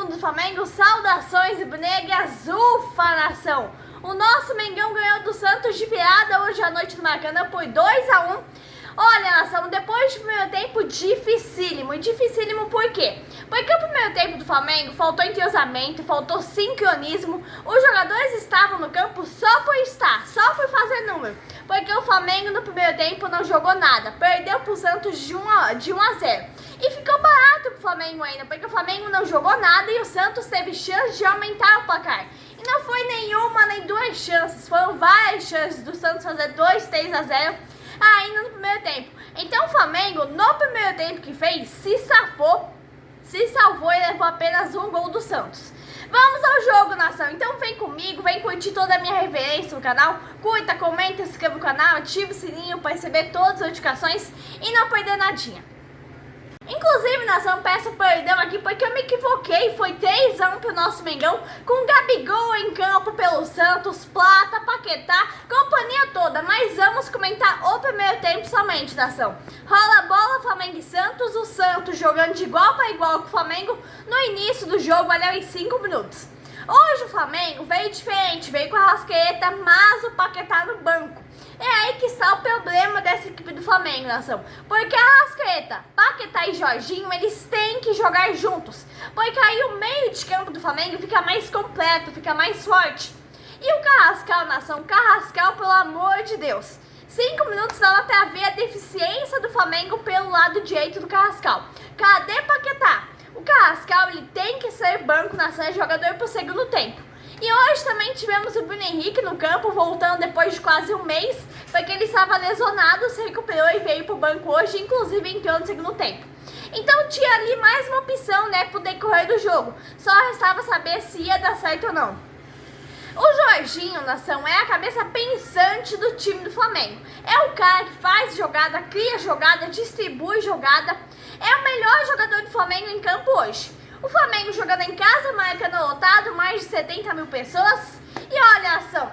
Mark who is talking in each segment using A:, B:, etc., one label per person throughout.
A: mundo do Flamengo, saudações rubro-negras, ufa nação! O nosso Mengão ganhou do Santos de virada hoje à noite no Maracanã por 2-1. Olha, nação, depois do primeiro tempo dificílimo. Dificílimo por quê? Porque o primeiro tempo do Flamengo faltou entrosamento, faltou sincronismo. Os jogadores estavam no campo só por estar, só por fazer número. Porque o Flamengo no primeiro tempo não jogou nada, perdeu pro Santos de 1-0. E ficou barato pro Flamengo ainda, porque o Flamengo não jogou nada e o Santos teve chance de aumentar o placar. E não foi nenhuma nem duas chances, foram várias chances do Santos fazer 2-3-0 ainda no primeiro tempo. Então o Flamengo, no primeiro tempo que fez, se salvou e levou apenas um gol do Santos. Vamos ao jogo, nação. Então vem comigo, vem curtir toda a minha reverência no canal. Curta, comenta, se inscreva no canal, ative o sininho para receber todas as notificações e não perder nadinha. Inclusive, nação, peço perdão aqui porque eu me equivoquei. Foi 3-1 pro nosso Mengão, com Gabigol em campo pelo Santos, Plata, Paquetá, companhia toda. Mas vamos comentar o primeiro tempo somente, nação. Rola a bola, Flamengo e Santos. O Santos jogando de igual para igual com o Flamengo no início do jogo, ali em 5 minutos. Hoje o Flamengo veio diferente, veio com a Arrascaeta, mas o Paquetá no banco. É aí que está o problema dessa equipe do Flamengo, nação. Porque a Arrascaeta, Paquetá e Jorginho, eles têm que jogar juntos. Porque aí o meio de campo do Flamengo fica mais completo, fica mais forte. E o Carrascal, nação, Carrascal, pelo amor de Deus. 5 minutos dava pra ver a deficiência do Flamengo pelo lado direito do Carrascal. Cadê Paquetá? O Carrascal, ele tem que ser banco, nação, é jogador pro segundo tempo. E hoje também tivemos o Bruno Henrique no campo, voltando depois de quase um mês, porque ele estava lesionado, se recuperou e veio pro banco hoje, inclusive entrou no segundo tempo. Então tinha ali mais uma opção, né, pro decorrer do jogo. Só restava saber se ia dar certo ou não. O Jorginho, nação, é a cabeça pensante do time do Flamengo. É o cara que faz jogada, cria jogada, distribui jogada. É o melhor jogador do Flamengo em campo hoje. O Flamengo jogando em casa, Maracanã lotado, mais de 70 mil pessoas. E olha a ação.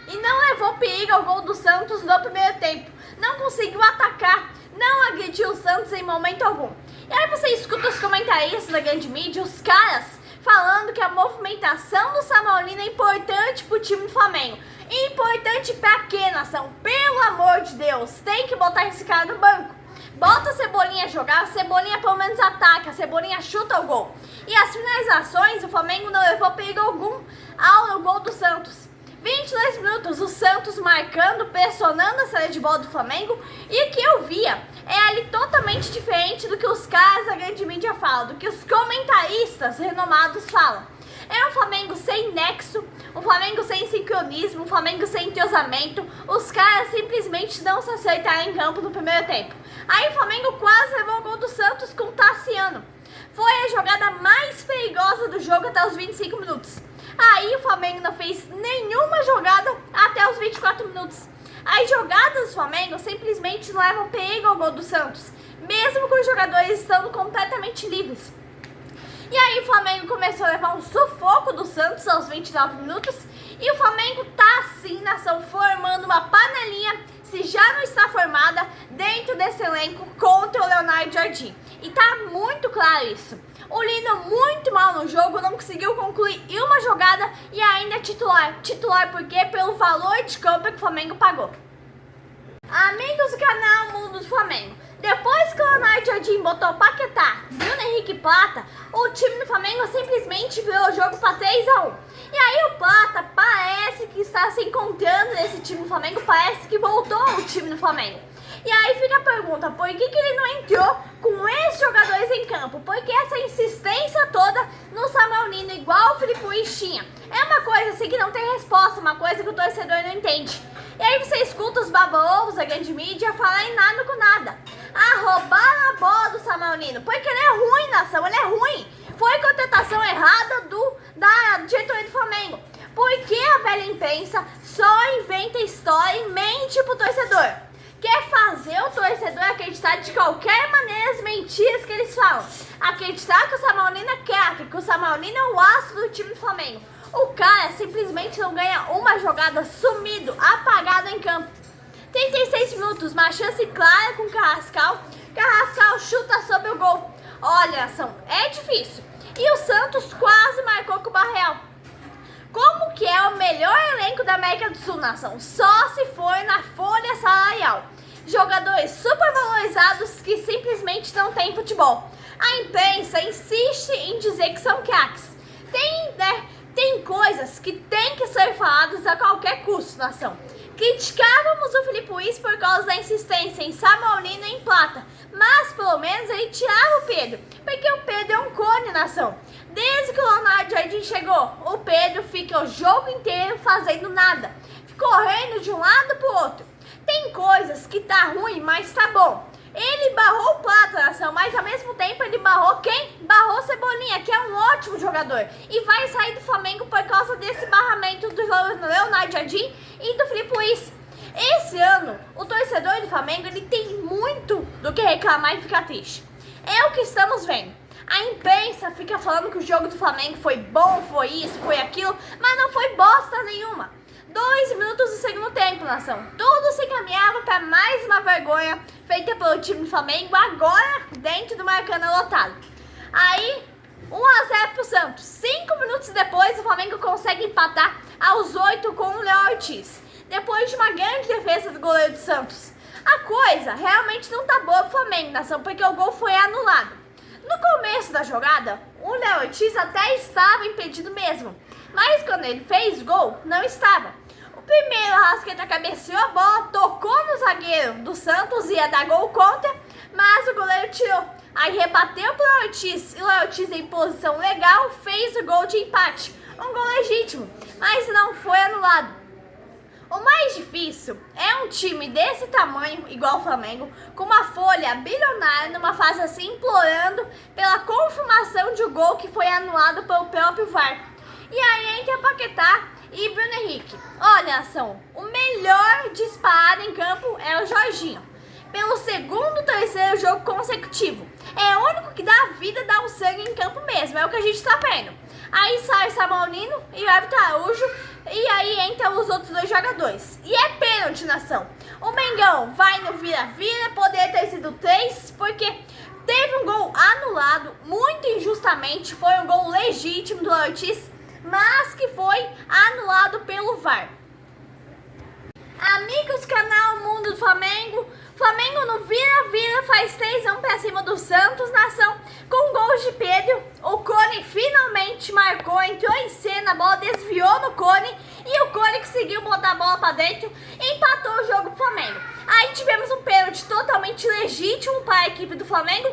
A: E não levou perigo ao gol do Santos no primeiro tempo. Não conseguiu atacar, não agrediu o Santos em momento algum. E aí você escuta os comentaristas da grande mídia, os caras, falando que a movimentação do Samuelino é importante pro time do Flamengo. Importante pra quê, nação? Pelo amor de Deus, tem que botar esse cara no banco. Bota a Cebolinha jogar, a Cebolinha pelo menos ataca, a Cebolinha chuta o gol. E as finalizações, o Flamengo não levou perigo algum ao gol do Santos. 22 minutos, o Santos marcando, pressionando a saída de bola do Flamengo. E o que eu via é ali totalmente diferente do que os caras da grande mídia falam, do que os comentaristas renomados falam. É um Flamengo sem nexo, um Flamengo sem sincronismo, um Flamengo sem entrosamento. Os caras simplesmente não se acertaram em campo no primeiro tempo. Aí o Flamengo quase levou o gol do Santos com o Tassiano. Foi a jogada mais perigosa do jogo até os 25 minutos. Aí o Flamengo não fez nenhuma jogada até os 24 minutos. As jogadas do Flamengo simplesmente não levam perigo ao gol do Santos, mesmo com os jogadores estando completamente livres. E aí o Flamengo começou a levar um sufoco do Santos aos 29 minutos. E o Flamengo tá assim, nação, formando uma panelinha, se já não está formada, dentro desse elenco contra o Leonardo Jardim. E tá muito claro isso. O Lino muito mal no jogo, não conseguiu concluir uma jogada e ainda é titular. Titular por quê? Pelo valor de campo que o Flamengo pagou. Amigos do canal Mundo do Flamengo, depois que o Leonardo Jardim botou Paquetá, Bruno Henrique e Plata, o time do Flamengo simplesmente virou o jogo para 3-1. E aí o Plata parece que está se encontrando nesse time do Flamengo, parece que voltou ao time do Flamengo. E aí fica a pergunta, por que ele não entrou com esses jogadores em campo? Por que essa insistência toda no Samuelino, igual o Filipe Luís tinha? É uma coisa assim que não tem resposta, uma coisa que o torcedor não entende. E aí você escuta os baba-ovos da grande mídia falar em nada com nada. Roubaram a bola do Samuelino, porque ele é ruim, nação, ele é ruim. Foi contratação errada da diretoria do Flamengo. Porque a velha imprensa só inventa história e mente pro torcedor. Quer fazer o torcedor acreditar de qualquer maneira as mentiras que eles falam. Acreditar que o Samuelino é craque, que o Samuelino é o astro do time do Flamengo. O cara simplesmente não ganha uma jogada, sumido, apagado em campo. 36 minutos, uma chance clara com o Carrascal. Carrascal chuta sobre o gol. Olha, nação, é difícil. E o Santos quase marcou com o Barreal. Como que é o melhor elenco da América do Sul, nação? Só se for na folha salarial. Jogadores super valorizados que simplesmente não têm futebol. A imprensa insiste em dizer que são craques. Tem coisas que tem que ser faladas a qualquer custo, nação. Criticávamos o Filipe Luís por causa da insistência em Samuelino e em Plata, mas pelo menos ele tirava o Pedro, porque o Pedro é um cone, nação. Desde que o Leonardo Jardim chegou, o Pedro fica o jogo inteiro fazendo nada, correndo de um lado pro outro. Tem coisas que tá ruim, mas tá bom. Ele barrou o Plata, nação, mas ao mesmo tempo ele barrou quem? Barrou Cebolinha, que é um ótimo jogador. E vai sair do Flamengo por causa desse barramento do Leonardo Jardim e do Filipe Luís. Esse ano, o torcedor do Flamengo, ele tem muito do que reclamar e ficar triste. É o que estamos vendo. A imprensa fica falando que o jogo do Flamengo foi bom, foi isso, foi aquilo, mas não foi bosta nenhuma. 2 minutos do segundo tempo, nação. Tudo se encaminhava para mais uma vergonha feita pelo time do Flamengo, agora dentro do Maracanã lotado. Aí, 1-0 pro Santos. 5 minutos depois, o Flamengo consegue empatar aos 8 com o Léo Ortiz. Depois de uma grande defesa do goleiro do Santos. A coisa realmente não tá boa pro Flamengo, nação, porque o gol foi anulado. No começo da jogada, o Léo Ortiz até estava impedido mesmo. Mas quando ele fez gol, não estava. O primeiro Arrascaeta cabeceou a bola, tocou no zagueiro do Santos, ia dar gol contra, mas o goleiro tirou. Aí rebateu para o Ortiz, e o Ortiz em posição legal fez o gol de empate. Um gol legítimo, mas não foi anulado. O mais difícil é um time desse tamanho, igual o Flamengo, com uma folha bilionária numa fase assim, implorando pela confirmação de um gol que foi anulado pelo próprio VAR. E aí entra Paquetá e Bruno Henrique. Olha, nação, o melhor disparado em campo é o Jorginho. Pelo segundo, terceiro jogo consecutivo. É o único que dá vida, dá o sangue em campo mesmo, é o que a gente tá vendo. Aí sai o Samuelino e o Everton Araújo, e aí entram os outros 2 jogadores. E é pênalti, nação. O Mengão vai no vira-vira, poderia ter sido 3, porque teve um gol anulado, muito injustamente, foi um gol legítimo do Ortiz, mas que foi anulado pelo VAR. Amigos, canal Mundo do Flamengo. Flamengo no vira-vira faz 3-1 pra cima do Santos, nação, com gols de Pedro. O Cone finalmente marcou, entrou em cena, a bola desviou no Cone e o Cone conseguiu botar a bola pra dentro e empatou o jogo pro Flamengo. Aí tivemos um pênalti totalmente legítimo para a equipe do Flamengo,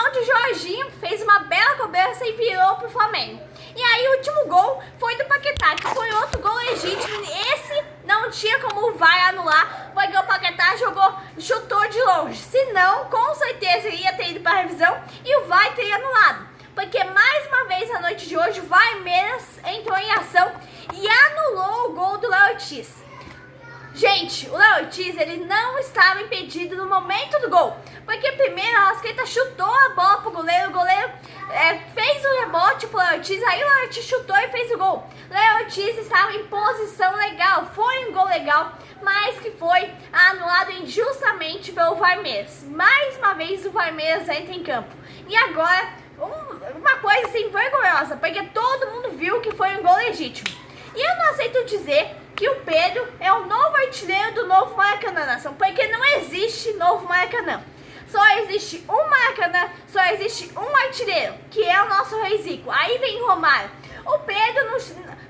A: onde o Jorginho fez uma bela cobrança e virou pro Flamengo. E aí o último gol foi do Paquetá, que foi outro gol legítimo. Esse não tinha como o VAR anular, porque o Paquetá chutou de longe. Senão, com certeza, ele ia ter ido para a revisão e o VAR teria anulado. Porque mais uma vez na noite de hoje, o VAR Meiras entrou em ação e anulou o gol do Léo Ortiz. Gente, o Léo Ortiz, ele não estava impedido no momento do gol. Porque primeiro a Arrascaeta chutou a bola pro goleiro, o goleiro fez o rebote pro Léo Ortiz, aí o Léo Ortiz chutou e fez o gol. Léo Ortiz estava em posição legal, foi um gol legal, mas que foi anulado injustamente pelo VAR Meiras. Mais uma vez o VAR Meiras entra em campo. E agora, uma coisa assim vergonhosa, porque todo mundo viu que foi um gol legítimo. E eu não aceito dizer que o Pedro é o novo artilheiro do novo Maracanã, nação, porque não existe novo Maracanã. Só existe um Maracanã, só existe um artilheiro, que é o nosso Rei Zico. Aí vem Romário. O Pedro,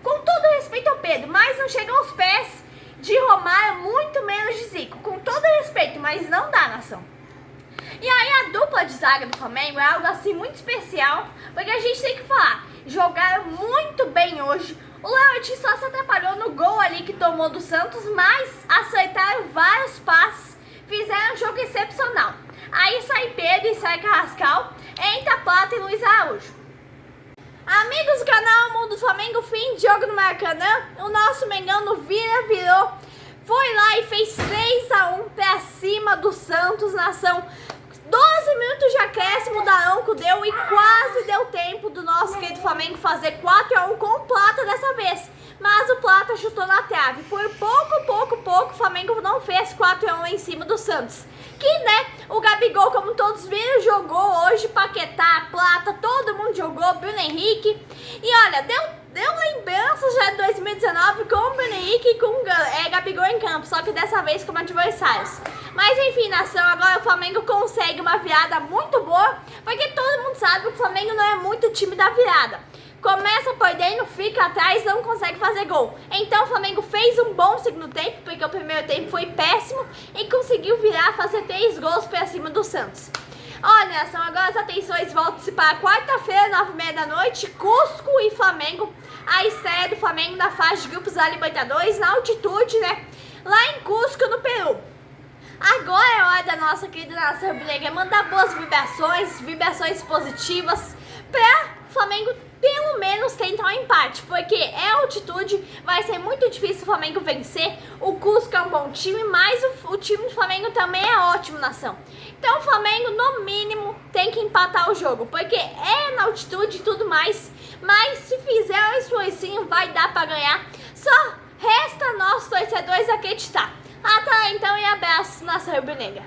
A: com todo respeito ao Pedro, mas não chega aos pés de Romário, muito menos de Zico. Com todo respeito, mas não dá, nação. E aí a dupla de zaga do Flamengo é algo assim muito especial, porque a gente tem que falar, jogaram muito bem hoje. O Léo Ortiz só se atrapalhou no gol ali que tomou do Santos, mas acertaram vários passes, fizeram um jogo excepcional. Aí sai Pedro e sai Carrascal, entra Plata e Luiz Araújo. Amigos do canal Mundo do Flamengo, fim de jogo no Maracanã, o nosso Mengão no virou, foi lá e fez 3-1 pra cima do Santos, nação. 12 minutos de acréscimo da Aranco deu e quase deu tempo do nosso querido Flamengo fazer 4-1 com o Plata dessa vez. Mas o Plata chutou na trave. Por pouco, o Flamengo não fez 4-1 em cima do Santos. Que, né, O Gabigol, como todos viram, jogou hoje. Paquetá, Plata, todo mundo jogou. Bruno Henrique. E olha, deu lembranças já de 2019 com o Bruno Henrique e com o Gabigol em campo. Só que dessa vez como adversários. Mas enfim, nação, agora o Flamengo consegue uma virada muito boa. Porque todo mundo sabe que o Flamengo não é muito time da virada. Começa perdendo, fica atrás, não consegue fazer gol. Então o Flamengo fez um bom segundo tempo, porque o primeiro tempo foi péssimo, e conseguiu virar, fazer 3 gols pra cima do Santos. Olha, nação, agora as atenções voltam-se para quarta-feira, 9h30 da noite, Cusco e Flamengo. A estreia do Flamengo na fase de grupos da Libertadores, na altitude, né? Lá em Cusco, no Peru. Agora é hora da nossa querida nação rubro-negra mandar boas vibrações positivas para o Flamengo pelo menos tentar um empate, porque é altitude, vai ser muito difícil o Flamengo vencer. O Cusco é um bom time, mas o time do Flamengo também é ótimo, nação. Então o Flamengo, no mínimo, tem que empatar o jogo, porque é na altitude e tudo mais, mas se fizer um esforcinho, vai dar para ganhar. Só resta nós, torcedores, acreditar. Até lá, então, e abraço, nação rubro-negra.